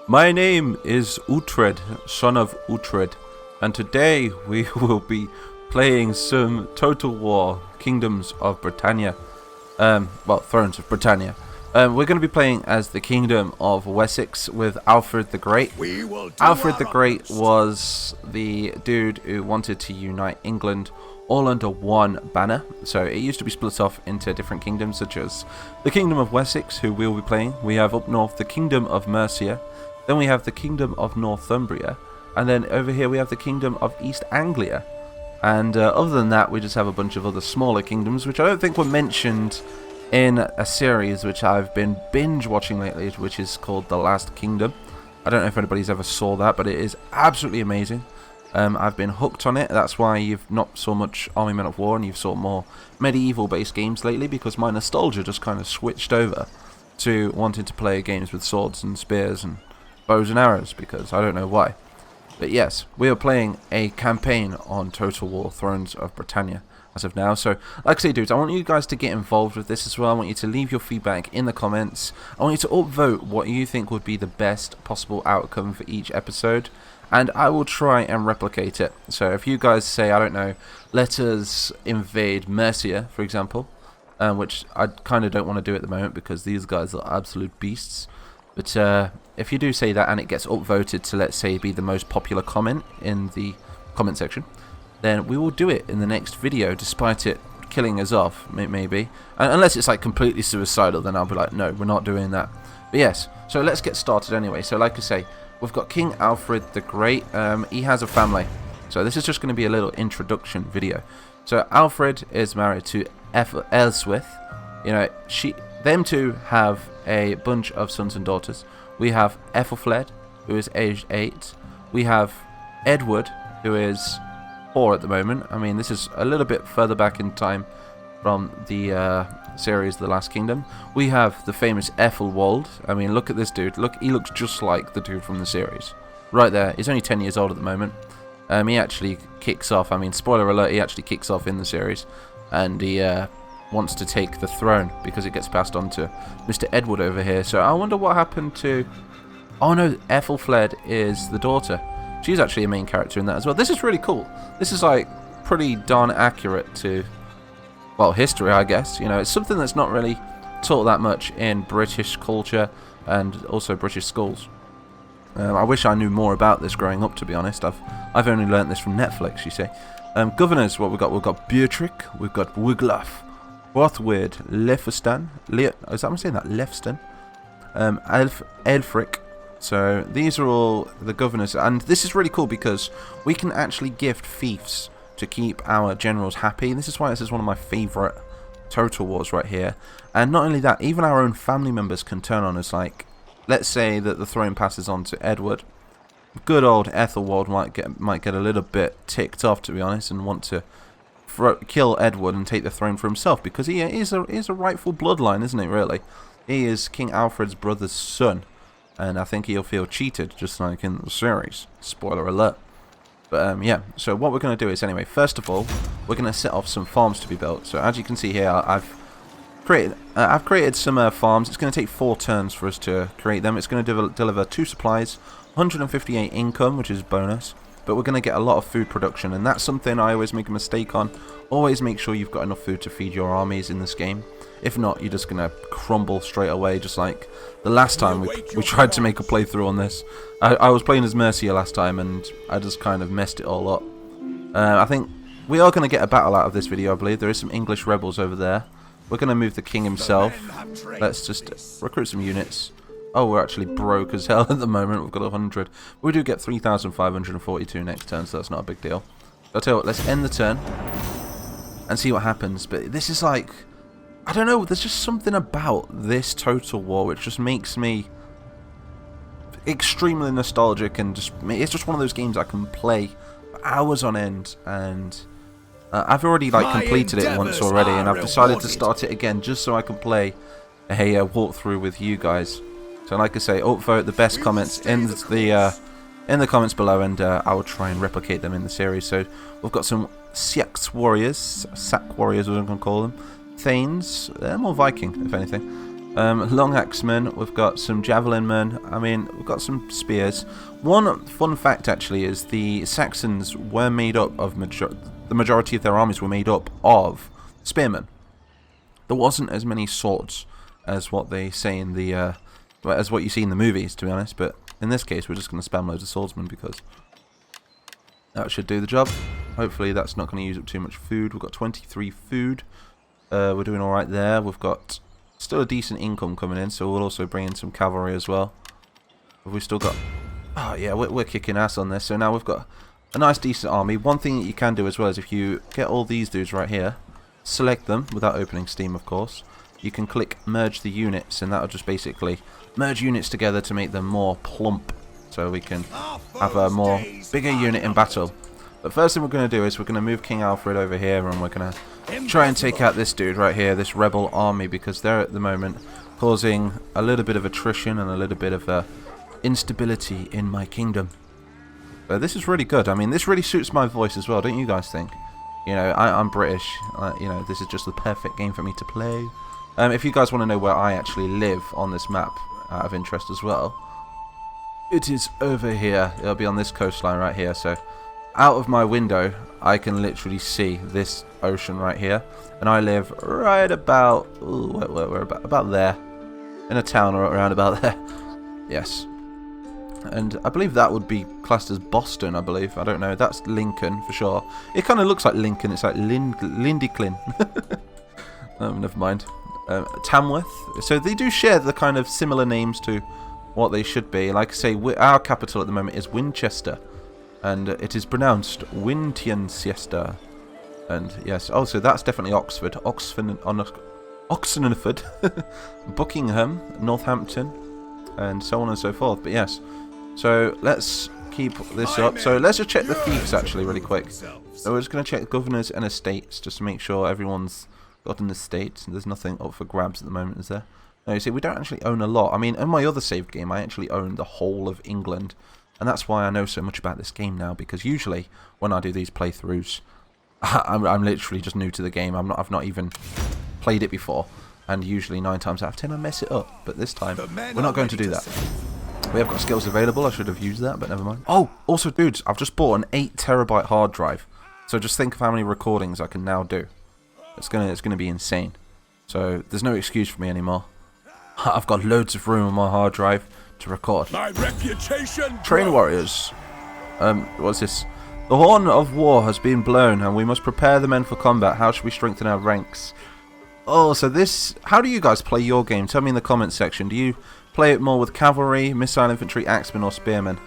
My name is Uhtred, son of Uhtred, and today we will be playing some Total War Kingdoms of Britannia. Thrones of Britannia. We're going to be playing as the Kingdom of Wessex with Alfred the Great. Alfred the Great was the dude who wanted to unite England all under one banner. So it used to be split off into different kingdoms, such as the Kingdom of Wessex, who we'll be playing. We have up north the Kingdom of Mercia. Then we have the Kingdom of Northumbria. And then over here we have the Kingdom of East Anglia. And other than that, we just have a bunch of other smaller kingdoms, which I don't think were mentioned in a series which I've been binge watching lately, which is called The Last Kingdom. I don't know if anybody's ever saw that, but it is absolutely amazing. I've been hooked on it. That's why you've not so much Army Men of War and you've saw more medieval based games lately, because my nostalgia just kind of switched over to wanting to play games with swords and spears and bows and arrows, because I don't know why. But yes, we are playing a campaign on Total War Thrones of Britannia as of now. So, like I say, dudes, I want you guys to get involved with this as well. I want you to leave your feedback in the comments. I want you to upvote what you think would be the best possible outcome for each episode, and I will try and replicate it. So if you guys say, I don't know, let us invade Mercia, for example, which I kind of don't want to do at the moment because these guys are absolute beasts. But if you do say that and it gets upvoted to, let's say, be the most popular comment in the comment section, then we will do it in the next video, despite it killing us off, maybe. Unless it's like completely suicidal, then I'll be like, no, we're not doing that. But yes, so let's get started anyway. So like I say, we've got King Alfred the Great. He has a family. So this is just going to be a little introduction video. So Alfred is married to Elswith. You know, them two have a bunch of sons and daughters. We have Ethelfled, who is aged 8. We have Edward, who is 4 at the moment. I mean, this is a little bit further back in time from the series The Last Kingdom. We have the famous Ethelwald. I mean, look at this dude. Look, he looks just like the dude from the series. Right there. He's only 10 years old at the moment. He actually kicks off. I mean, spoiler alert, he actually kicks off in the series. And he wants to take the throne because it gets passed on to Mr. Edward over here. So I wonder what happened to... Oh no, Ethelfled is the daughter. She's actually a main character in that as well. This is really cool. This is like pretty darn accurate to, well, history, I guess. You know, it's something that's not really taught that much in British culture and also British schools. I wish I knew more about this growing up, to be honest. I've only learnt this from Netflix, you see. Governors, what we've got Beorhtric, we've got Wiglaf, Hrothgar, Leifstan, is that I'm saying that? Leifstan, Elfric. So these are all the governors, and this is really cool because we can actually gift fiefs to keep our generals happy. This is why this is one of my favourite Total Wars right here. And not only that, even our own family members can turn on us. Like, let's say that the throne passes on to Edward. Good old Ethelwald might get a little bit ticked off, to be honest, and want to kill Edward and take the throne for himself, because he is a rightful bloodline, isn't he, really? He is King Alfred's brother's son, and I think he'll feel cheated, just like in the series. Spoiler alert. But yeah, so what we're going to do is, anyway, first of all, we're going to set off some farms to be built. So as you can see here, I've created some farms. It's going to take 4 turns for us to create them. It's going to deliver 2 supplies, 158 income, which is bonus. But we're going to get a lot of food production, and that's something I always make a mistake on. Always make sure you've got enough food to feed your armies in this game. If not, you're just going to crumble straight away, just like the last time we tried to make a playthrough on this. I was playing as Mercia last time, and I just kind of messed it all up. I think we are going to get a battle out of this video, I believe. There is some English rebels over there. We're going to move the king himself. Let's just recruit some units. Oh, we're actually broke as hell at the moment. We've got 100. We do get 3,542 next turn, so that's not a big deal. I'll tell you what, let's end the turn and see what happens. But this is like, I don't know, there's just something about this Total War which just makes me extremely nostalgic, and it's just one of those games I can play for hours on end. And I've already like completed it once already, and I've decided to start it again just so I can play a walkthrough with you guys. So like I say, upvote the best comments in the comments below, and I will try and replicate them in the series. So we've got some Sax warriors, as I'm going to call them. Thanes, they're more Viking, if anything. Long axemen, we've got some javelin men, I mean, we've got some spears. One fun fact actually is the Saxons were made up of, the majority of their armies were made up of spearmen. There wasn't as many swords as what they say in the, as what you see in the movies, to be honest, but in this case we're just going to spam loads of swordsmen because that should do the job. Hopefully that's not going to use up too much food. We've got 23 food. We're doing alright there. We've got still a decent income coming in, so we'll also bring in some cavalry as well. Have we still got... Oh yeah, we're kicking ass on this. So now we've got a nice decent army. One thing that you can do as well is if you get all these dudes right here, select them without opening Steam of course, you can click merge the units, and that'll just basically merge units together to make them more plump, so we can have a more bigger unit in battle. But first thing we're going to do is we're going to move King Alfred over here, and we're going to try and take out this dude right here, this rebel army, because they're at the moment causing a little bit of attrition and a little bit of instability in my kingdom. But this is really good. I mean, this really suits my voice as well, don't you guys think? You know, I'm British. You know, this is just the perfect game for me to play. If you guys want to know where I actually live on this map, out of interest as well, it is over here. It'll be on this coastline right here. So, out of my window, I can literally see this ocean right here, and I live right about, we're about there, in a town around about there. Yes. And I believe that would be classed as Boston, I believe. I don't know. That's Lincoln for sure. It kind of looks like Lincoln. It's like Lindiclin. Never mind. Tamworth. So they do share the kind of similar names to what they should be. Like I say, our capital at the moment is Winchester, and it is pronounced Wintiancester. And yes, also that's definitely Oxford. Oxford, Buckingham, Northampton, and so on and so forth. But yes. So let's keep this up. So let's just check the fiefs actually really quick. So we're just going to check governors and estates just to make sure everyone's got an estate. There's nothing up for grabs at the moment, is there? No, you see, we don't actually own a lot. I mean, in my other save game, I actually own the whole of England. And that's why I know so much about this game now, because usually when I do these playthroughs, I'm literally just new to the game. I've not even played it before. And usually 9 times out of 10 I mess it up. But this time, we're not going to do that. We have got skills available. I should have used that, but never mind. Oh, also, dudes, I've just bought an 8 terabyte hard drive. So just think of how many recordings I can now do. It's gonna be insane. So there's no excuse for me anymore. I've got loads of room on my hard drive to record. My reputation. Train warriors. What's this? The horn of war has been blown, and we must prepare the men for combat. How should we strengthen our ranks? Oh, so this... How do you guys play your game? Tell me in the comments section. Do you play it more with cavalry, missile infantry, axemen, or spearmen?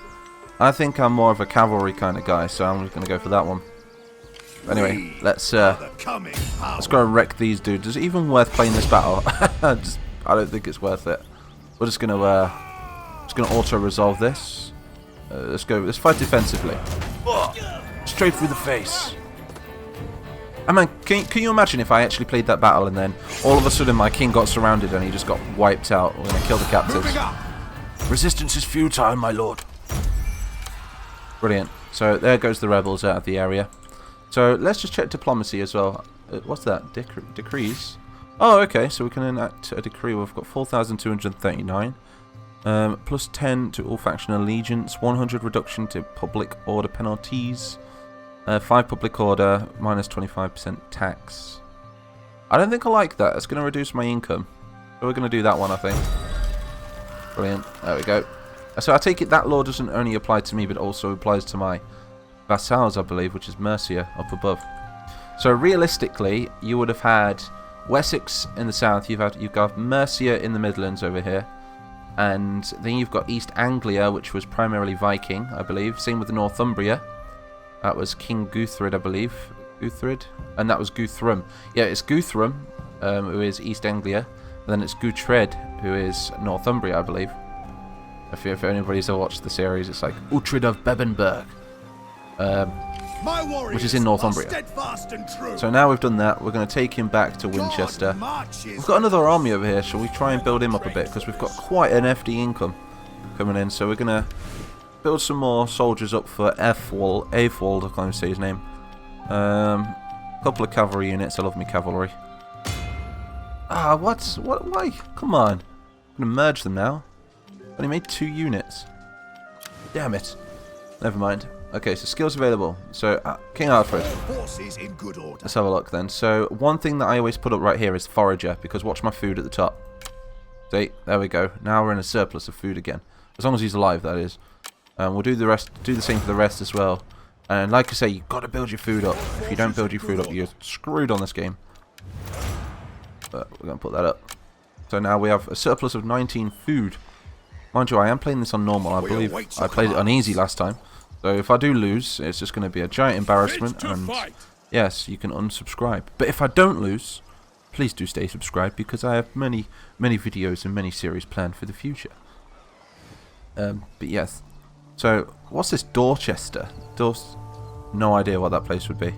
I think I'm more of a cavalry kind of guy, so I'm just going to go for that one. Anyway, let's go and wreck these dudes. Is it even worth playing this battle? I don't think it's worth it. We're just going to auto-resolve this. Let's go. Let's fight defensively. Straight through the face. I mean, can you imagine if I actually played that battle and then all of a sudden my king got surrounded and he just got wiped out? We're going to kill the captives. Resistance is futile, my lord. Brilliant. So there goes the rebels out of the area. So let's just check diplomacy as well. What's that? Decrees? Oh, okay. So we can enact a decree. We've got 4,239. Plus 10 to all faction allegiance. 100 reduction to public order penalties. 5 public order, minus 25% tax. I don't think I like that. It's going to reduce my income. So we're going to do that one, I think. Brilliant. There we go. So I take it that law doesn't only apply to me, but also applies to my vassals, I believe, which is Mercia up above. So realistically, you would have had Wessex in the south. You've got Mercia in the Midlands over here. And then you've got East Anglia, which was primarily Viking, I believe. Same with Northumbria. That was King Guthred, I believe. Guthred? And that was Guthrum. Yeah, it's Guthrum, who is East Anglia. And then it's Guthred, who is Northumbria, I believe. If anybody's ever watched the series, it's like Uhtred of Bebbanburg, which is in Northumbria. So now we've done that, we're going to take him back to Winchester. We've got another army over here. Shall we try and build him up a bit? Because we've got quite an FD income coming in. So we're going to build some more soldiers up for Afold, I can't even say his name. A couple of cavalry units. I love me cavalry. Ah, what? Why? Come on. I'm going to merge them now. Only made 2 units. Damn it. Never mind. Okay, so skills available. So, King Alfred. In good order. Let's have a look then. So, one thing that I always put up right here is Forager, because watch my food at the top. See, there we go. Now we're in a surplus of food again. As long as he's alive, that is. We'll do the same for the rest as well. And like I say, you've got to build your food up. If you don't build your food up, you're screwed on this game. But we're going to put that up. So now we have a surplus of 19 food. Mind you, I am playing this on normal. I believe I played it on easy last time. So if I do lose, it's just going to be a giant embarrassment. And yes, you can unsubscribe. But if I don't lose, please do stay subscribed, because I have many videos and many series planned for the future. But yes. So, what's this? Dorchester? No idea what that place would be.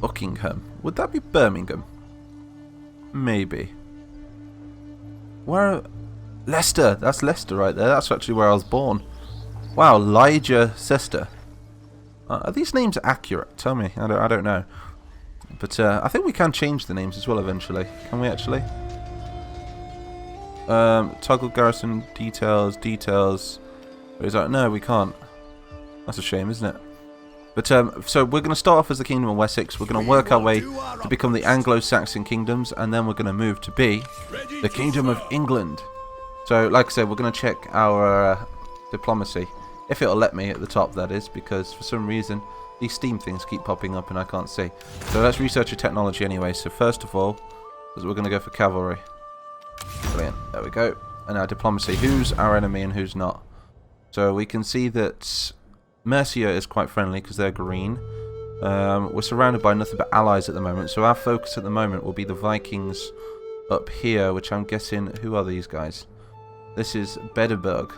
Buckingham. Would that be Birmingham? Maybe. Where? Leicester. That's Leicester right there. That's actually where I was born. Wow, Leicester. Are these names accurate? Tell me. I don't know. But I think we can change the names as well eventually. Can we actually? Toggle garrison details. Is that, no, we can't. That's a shame, isn't it? But so we're going to start off as the Kingdom of Wessex. We're going to work our way to become the Anglo-Saxon Kingdoms, and then we're going to move to be the Kingdom of England. So, like I said, we're going to check our diplomacy, if it'll let me at the top, that is, because for some reason these Steam things keep popping up and I can't see. So let's research your technology anyway. So first of all, we're going to go for cavalry. Brilliant. There we go. And our diplomacy. Who's our enemy and who's not? So we can see that Mercia is quite friendly because they're green. We're surrounded by nothing but allies at the moment. So our focus at the moment will be the Vikings up here, which I'm guessing... Who are these guys? This is Bederberg.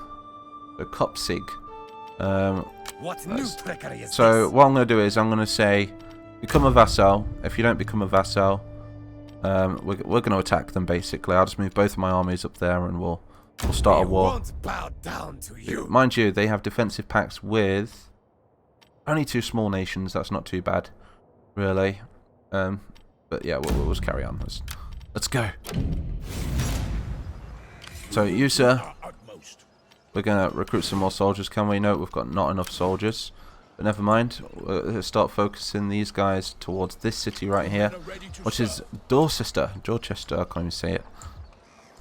So Kopsig. What new trickery is so this? what I'm going to do is I'm going to say, become a vassal. If you don't become a vassal, we're going to attack them basically. I'll just move both of my armies up there and we'll start a war. Won't bow down to you. Mind you, they have defensive pacts with only 2 small nations. That's not too bad, really. But yeah, we'll just carry on. Let's go. So you, sir, we're going to recruit some more soldiers, can we? No, we've got not enough soldiers. But never mind. We'll start focusing these guys towards this city right here, which is Dorchester. Dorchester, I can't even say it.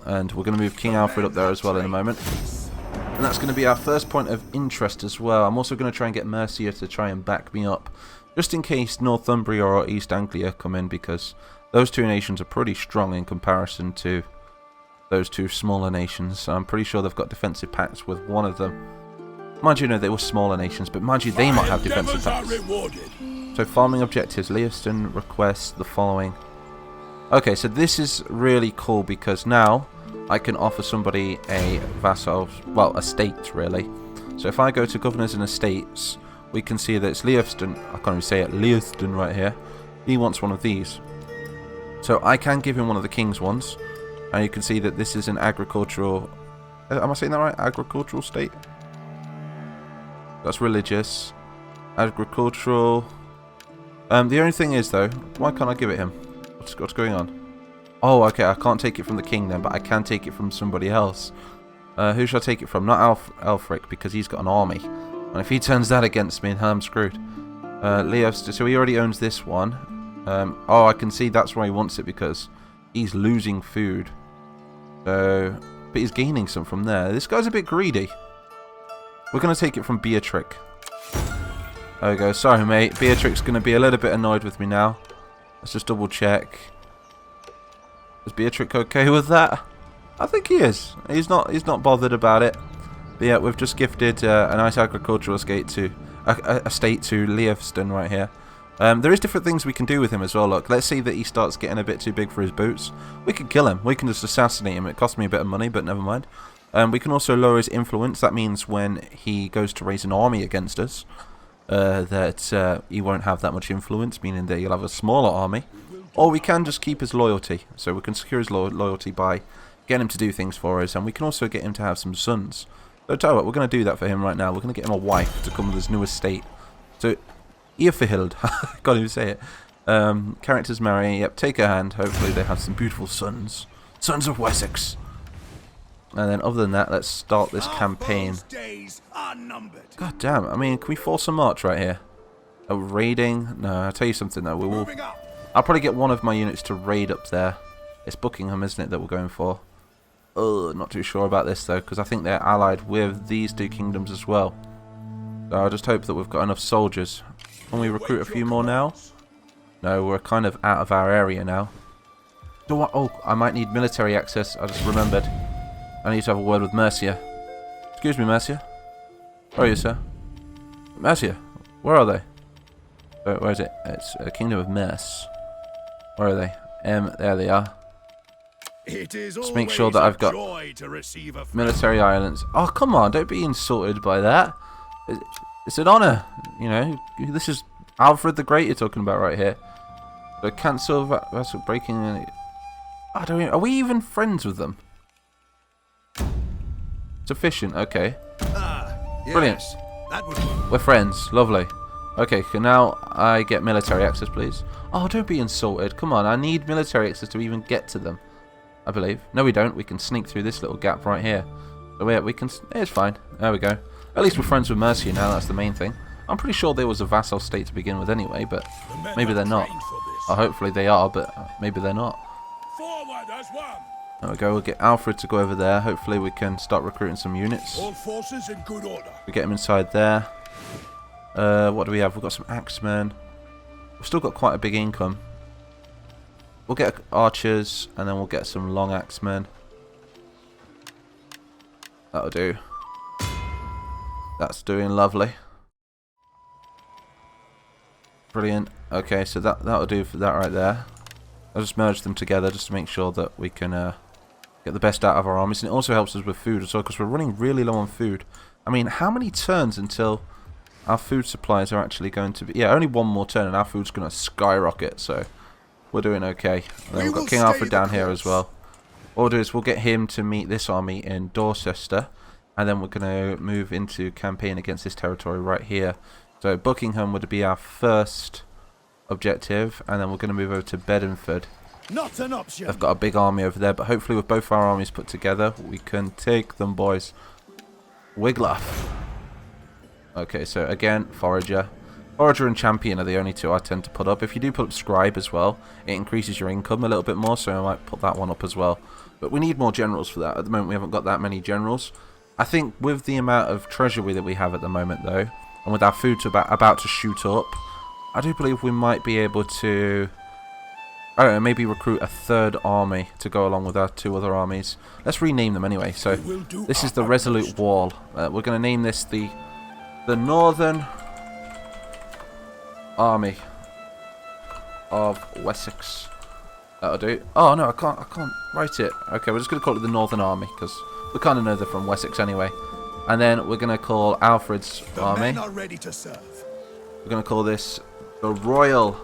And we're going to move King Alfred up there as well in a moment. And that's going to be our first point of interest as well. I'm also going to try and get Mercia to try and back me up, just in case Northumbria or East Anglia come in, because those 2 nations are pretty strong in comparison to those 2 smaller nations. So I'm pretty sure they've got defensive pacts with one of them. Mind you, no, they were smaller nations, but mind you, they might have defensive pacts. So farming objectives. Leiston requests the following. Okay, so this is really cool because now I can offer somebody a vassal, well, estate really. So if I go to governors and estates, we can see that it's Leiston. I can't even say it. Leiston right here. He wants one of these. So I can give him one of the king's ones. And you can see that this is an agricultural... Am I saying that right? Agricultural state? That's religious. Agricultural... the only thing is, though, why can't I give it him? What's going on? Oh, okay, I can't take it from the king then, but I can take it from somebody else. Who should I take it from? Not Alfred, because he's got an army. And if he turns that against me, then I'm screwed. Leos, so he already owns this one. Oh, I can see that's why he wants it, because he's losing food. So, but he's gaining some from there. This guy's a bit greedy. We're going to take it from Beatrix. There we go. Sorry, mate. Beatrix is going to be a little bit annoyed with me now. Let's just double check. Is Beatrix okay with that? I think he is. He's not bothered about it. But yeah, we've just gifted a nice agricultural estate to Leiston right here. There is different things we can do with him as well. Look, let's see that he starts getting a bit too big for his boots. We can kill him. We can just assassinate him. It costs me a bit of money, but never mind. We can also lower his influence. That means when he goes to raise an army against us, that he won't have that much influence, meaning that he'll have a smaller army. Or we can just keep his loyalty. So we can secure his loyalty by getting him to do things for us, and we can also get him to have some sons. So tell you what, we're going to do that for him right now. We're going to get him a wife to come with his new estate. So, Earfihild, can't even say it. Characters marry, yep, take her hand. Hopefully they have some beautiful sons. Sons of Wessex. And then other than that, let's start this campaign. God damn, I mean, can we force a march right here? A raiding? No, I'll tell you something though. I'll probably get one of my units to raid up there. It's Buckingham, isn't it, that we're going for? Not too sure about this though, because I think they're allied with these two kingdoms as well. So I'll just hope that we've got enough soldiers. Can we recruit a few more now? No, we're kind of out of our area now. Oh, I might need military access. I just remembered. I need to have a word with Mercia. Excuse me, Mercia. Where are you, sir? Mercia, where are they? Where is it? It's Kingdom of Mercia. Where are they? There they are. Just make sure that I've got military islands. Oh, come on, don't be insulted by that. It's an honour, you know. This is Alfred the Great you're talking about right here. So cancel vessel breaking. I don't. Are we even friends with them? Sufficient. Okay. Brilliant. We're friends. Lovely. Okay. So now I get military access, please. Oh, don't be insulted. Come on. I need military access to even get to them. I believe. No, we don't. We can sneak through this little gap right here. So yeah, we can. It's fine. There we go. At least we're friends with Mercia now. That's the main thing. I'm pretty sure there was a vassal state to begin with anyway, but maybe they're not. Or hopefully they are, but maybe they're not. There we go. We'll get Alfred to go over there. Hopefully we can start recruiting some units. All forces in good order. We get him inside there. What do we have? We've got some axemen. We've still got quite a big income. We'll get archers, and then we'll get some long axemen. That'll do. That's doing lovely. Brilliant. Okay, so that'll do for that right there. I'll just merge them together just to make sure that we can get the best out of our armies. And it also helps us with food as well, because we're running really low on food. I mean, how many turns until our food supplies are actually going to be... Yeah, only one more turn and our food's going to skyrocket, so we're doing okay. And then we've got King Alfred down here as well. What we'll do is we'll get him to meet this army in Dorchester, and then we're going to move into campaign against this territory right here. So Buckingham would be our first objective, and then we're going to move over to Bedford. Not an option. They've got a big army over there, but hopefully with both our armies put together, we can take them, boys. Wiglaf. Okay, so again, Forager. Forager and Champion are the only two I tend to put up. If you do put up Scribe as well, it increases your income a little bit more, so I might put that one up as well. But we need more generals for that. At the moment, we haven't got that many generals. I think with the amount of treasury that we have at the moment, though, and with our food about to shoot up, I do believe we might be able to, I don't know, maybe recruit a third army to go along with our two other armies. Let's rename them anyway. So this is the Resolute Wall. We're going to name this the Northern Army of Wessex. That'll do. Oh no, I can't write it. Okay, we're just going to call it the Northern Army because we kind of know they're from Wessex anyway. And then we're going to call Alfred's army. Men are ready to serve. We're going to call this the Royal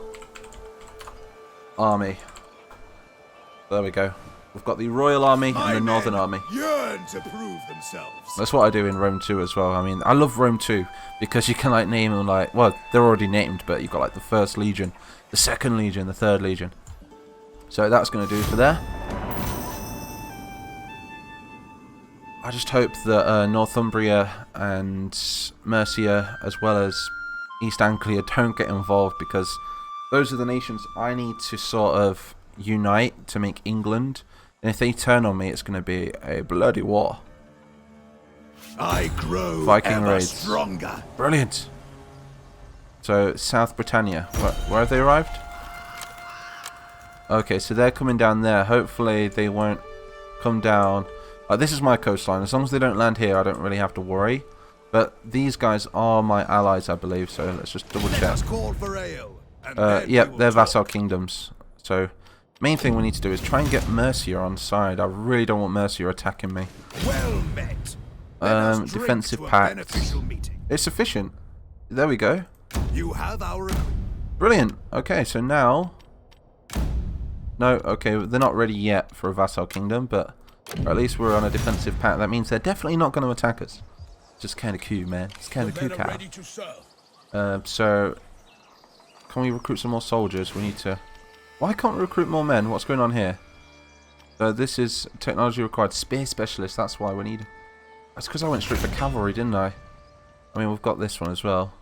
Army. There we go. We've got the Royal Army and the Northern Army. Yearn to prove themselves. That's what I do in Rome 2 as well. I mean, I love Rome 2 because you can like name them like, well, they're already named, but you've got like the 1st Legion, the 2nd Legion, the 3rd Legion. So that's going to do for there. I just hope that Northumbria and Mercia, as well as East Anglia, don't get involved, because those are the nations I need to sort of unite to make England. And if they turn on me, it's going to be a bloody war. I grow Viking raids. Stronger. Brilliant. So South Britannia, where have they arrived? Okay, so they're coming down there. Hopefully they won't come down. This is my coastline. As long as they don't land here, I don't really have to worry. But these guys are my allies, I believe. So let's just double check. Yep, they're vassal kingdoms. So main thing we need to do is try and get Mercia on side. I really don't want Mercia attacking me. Well met. Defensive pact. It's sufficient. There we go. You have our Brilliant. Okay, so now... No, okay, they're not ready yet for a vassal kingdom, but at least we're on a defensive pact. That means they're definitely not going to attack us. Just kind of cool, man. It's kind of cool, cow. So, can we recruit some more soldiers? We need to... Why can't we recruit more men? What's going on here? So this is technology required. Spear specialist, that's why we need... That's because I went straight for cavalry, didn't I? I mean, we've got this one as well.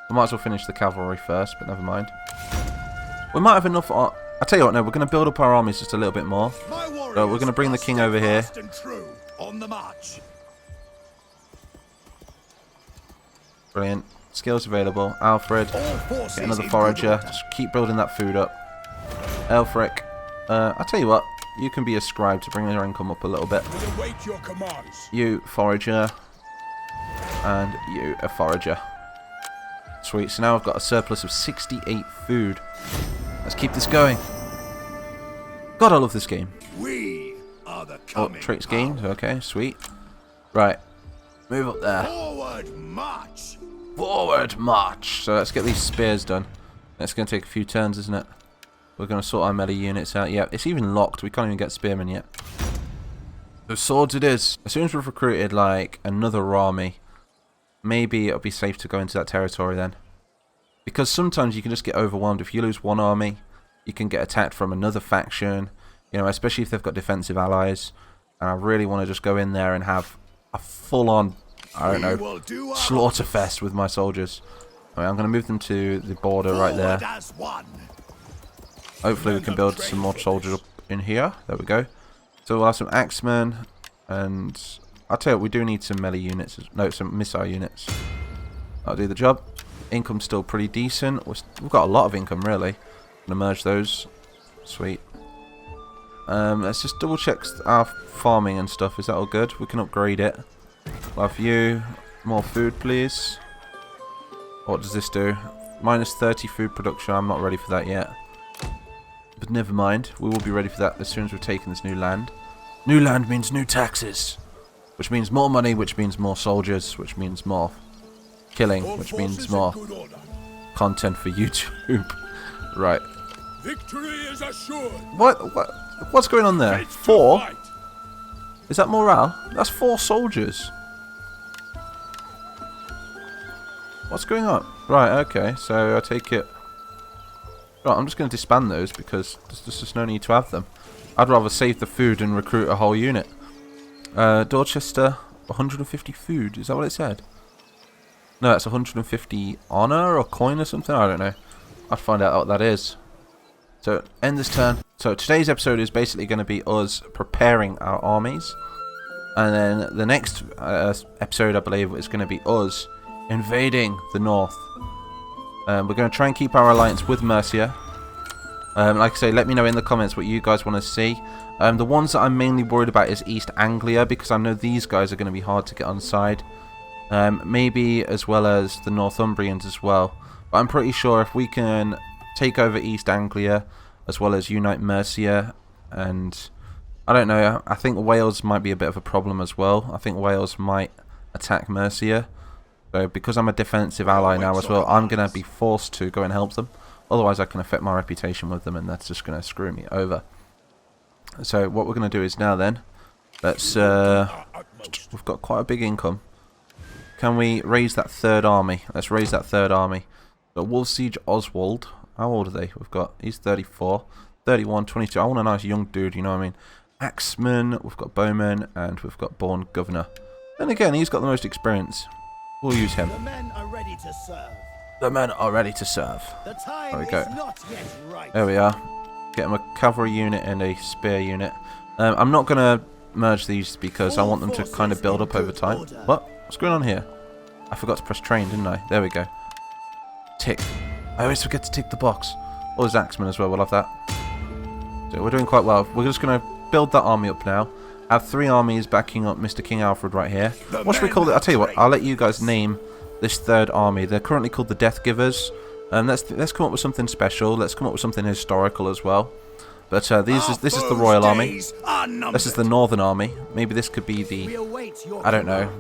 We might as well finish the cavalry first, but never mind. We might have enough... I'll tell you what, no, we're going to build up our armies just a little bit more. So we're going to bring the king over here. On the march. Brilliant. Skills available. Alfred. Get another forager. Just keep building that food up. Alfred. I'll tell you what. You can be a scribe to bring your income up a little bit. You forager. And you a forager. Sweet. So now I've got a surplus of 68 food. Let's keep this going. God, I love this game. We are the Oh, traits gained. Okay, sweet. Right. Move up there. Forward march. Forward march. So let's get these spears done. It's going to take a few turns, isn't it? We're going to sort our melee units out. Yeah, it's even locked. We can't even get spearmen yet. So swords it is. As soon as we've recruited like another army, maybe it'll be safe to go into that territory then. Because sometimes you can just get overwhelmed. If you lose one army, you can get attacked from another faction. You know, especially if they've got defensive allies. And I really want to just go in there and have a full-on, I don't know, slaughter fest with my soldiers. I mean, I'm going to move them to the border right there. Hopefully we can build some more soldiers up in here. There we go. So we'll have some axemen. And I'll tell you what, we do need some melee units. No, some missile units. That'll do the job. Income's still pretty decent. We've got a lot of income, really. I'm going to merge those. Sweet. Let's just double check our farming and stuff. Is that all good? We can upgrade it. We'll have you. More food, please. What does this do? Minus 30 food production. I'm not ready for that yet. But never mind. We will be ready for that as soon as we've taken this new land. New land means new taxes. Which means more money, which means more soldiers, which means more killing, which means more content for YouTube. Right. Victory is assured. What's going on there? 4? Is that morale? That's 4 soldiers. What's going on? Right, okay, so I take it... Right, I'm just going to disband those because there's just no need to have them. I'd rather save the food and recruit a whole unit. Dorchester, 150 food. Is that what it said? No, that's 150 honor or coin or something. I don't know. I'll find out what that is. So, end this turn. So, today's episode is basically going to be us preparing our armies. And then the next episode, I believe, is going to be us invading the north. We're going to try and keep our alliance with Mercia. Like I say, let me know in the comments what you guys want to see. The ones that I'm mainly worried about is East Anglia, because I know these guys are going to be hard to get on side. Maybe as well as the Northumbrians as well. But I'm pretty sure if we can take over East Anglia, as well as unite Mercia, and I don't know, I think Wales might be a bit of a problem as well. I think Wales might attack Mercia. So because I'm a defensive ally now as well, I'm going to be forced to go and help them. Otherwise I can affect my reputation with them, and that's just going to screw me over. So what we're going to do is now then, let's, we've got quite a big income. Can we raise that third army? Let's raise that third army. But Wolf Siege Oswald, how old are they? We've got, he's 34, 31, 22. I want a nice young dude, you know what I mean? Axeman, we've got Bowman, and we've got Born Governor. Then again, he's got the most experience. We'll use him. The men are ready to serve. The men are ready to serve. The time There we go. is not yet right. There we are. Get him a cavalry unit and a spear unit. I'm not going to merge these because I want them to kind of build up over time. What? What's going on here? I forgot to press train, didn't I? There we go. Tick. I always forget to tick the box. Oh, there's Axeman as well. We'll have that. So we're doing quite well. We're just going to build that army up now. Have 3 armies backing up Mr. King Alfred right here. What should we call it? I'll tell you what. I'll let you guys name this third army. They're currently called the Death Givers. Let's come up with something special. Let's come up with something historical as well. But this is the Royal Army. This is the Northern Army. Maybe this could be the, I don't know,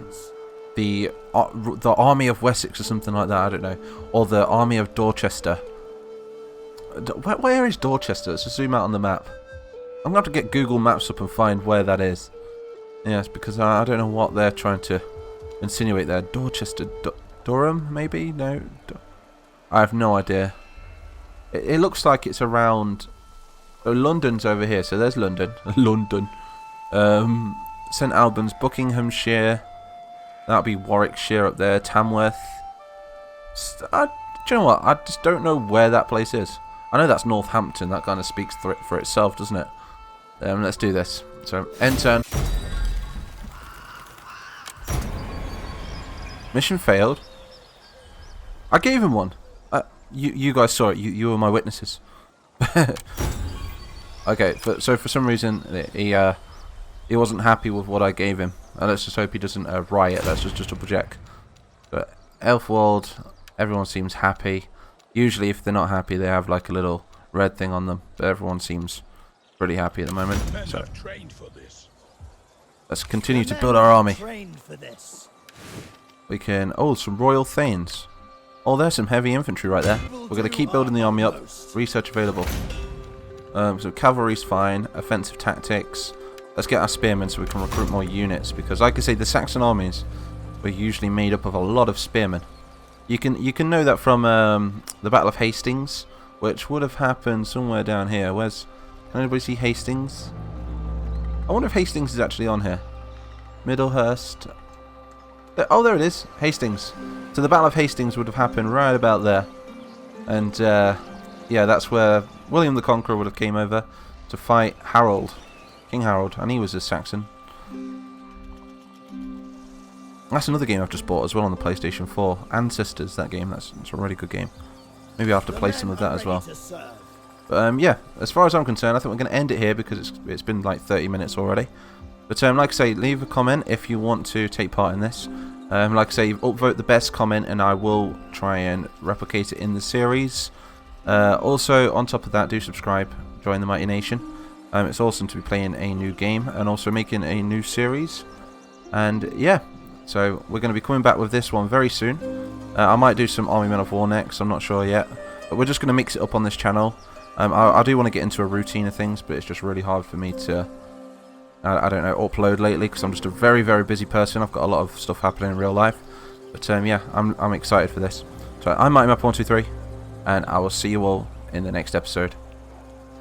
the Army of Wessex or something like that. I don't know, or the Army of Dorchester. Where is Dorchester? Let's just zoom out on the map. I'm gonna have to get Google Maps up and find where that is. Yes, because I don't know what they're trying to insinuate there. Dorchester, Durham, maybe? No, I have no idea. It looks like it's around. So London's over here. So there's London. London. St Albans, Buckinghamshire. That'll be Warwickshire up there. Tamworth. Do you know what? I just don't know where that place is. I know that's Northampton. That kind of speaks for itself, doesn't it? Let's do this. So, end turn. Mission failed. I gave him one. You guys saw it. You were my witnesses. Okay, so for some reason he wasn't happy with what I gave him. Let's just hope he doesn't riot. Let's just double check. But Elfwald, everyone seems happy. Usually if they're not happy they have like a little red thing on them. But everyone seems pretty happy at the moment. So let's continue to build our army. We can... Oh, some Royal Thanes. Oh, there's some heavy infantry right there. We're going to keep building the army up. Research available. So cavalry's fine. Offensive tactics. Let's get our spearmen so we can recruit more units. Because like I say, the Saxon armies were usually made up of a lot of spearmen. You can know that from the Battle of Hastings, which would have happened somewhere down here. Can anybody see Hastings? I wonder if Hastings is actually on here. Middlehurst. Oh, there it is. Hastings. So the Battle of Hastings would have happened right about there. And, yeah, that's where William the Conqueror would have came over to fight Harold. King Harold. And he was a Saxon. That's another game I've just bought as well on the PlayStation 4. Ancestors, that game. That's a really good game. Maybe I'll have to play some of that as well. But, yeah, as far as I'm concerned, I think we're going to end it here because it's been like 30 minutes already. But like I say, leave a comment if you want to take part in this. Like I say, upvote the best comment and I will try and replicate it in the series. Also, on top of that, do subscribe, join the Mighty Nation. It's awesome to be playing a new game and also making a new series. And yeah, so we're going to be coming back with this one very soon. I might do some Army Men of War next, I'm not sure yet. But we're just going to mix it up on this channel. I do want to get into a routine of things, but it's just really hard for me to... I don't know, upload lately because I'm just a very, very busy person. I've got a lot of stuff happening in real life. But yeah, I'm excited for this. So I'm Mighty Map 123, and I will see you all in the next episode.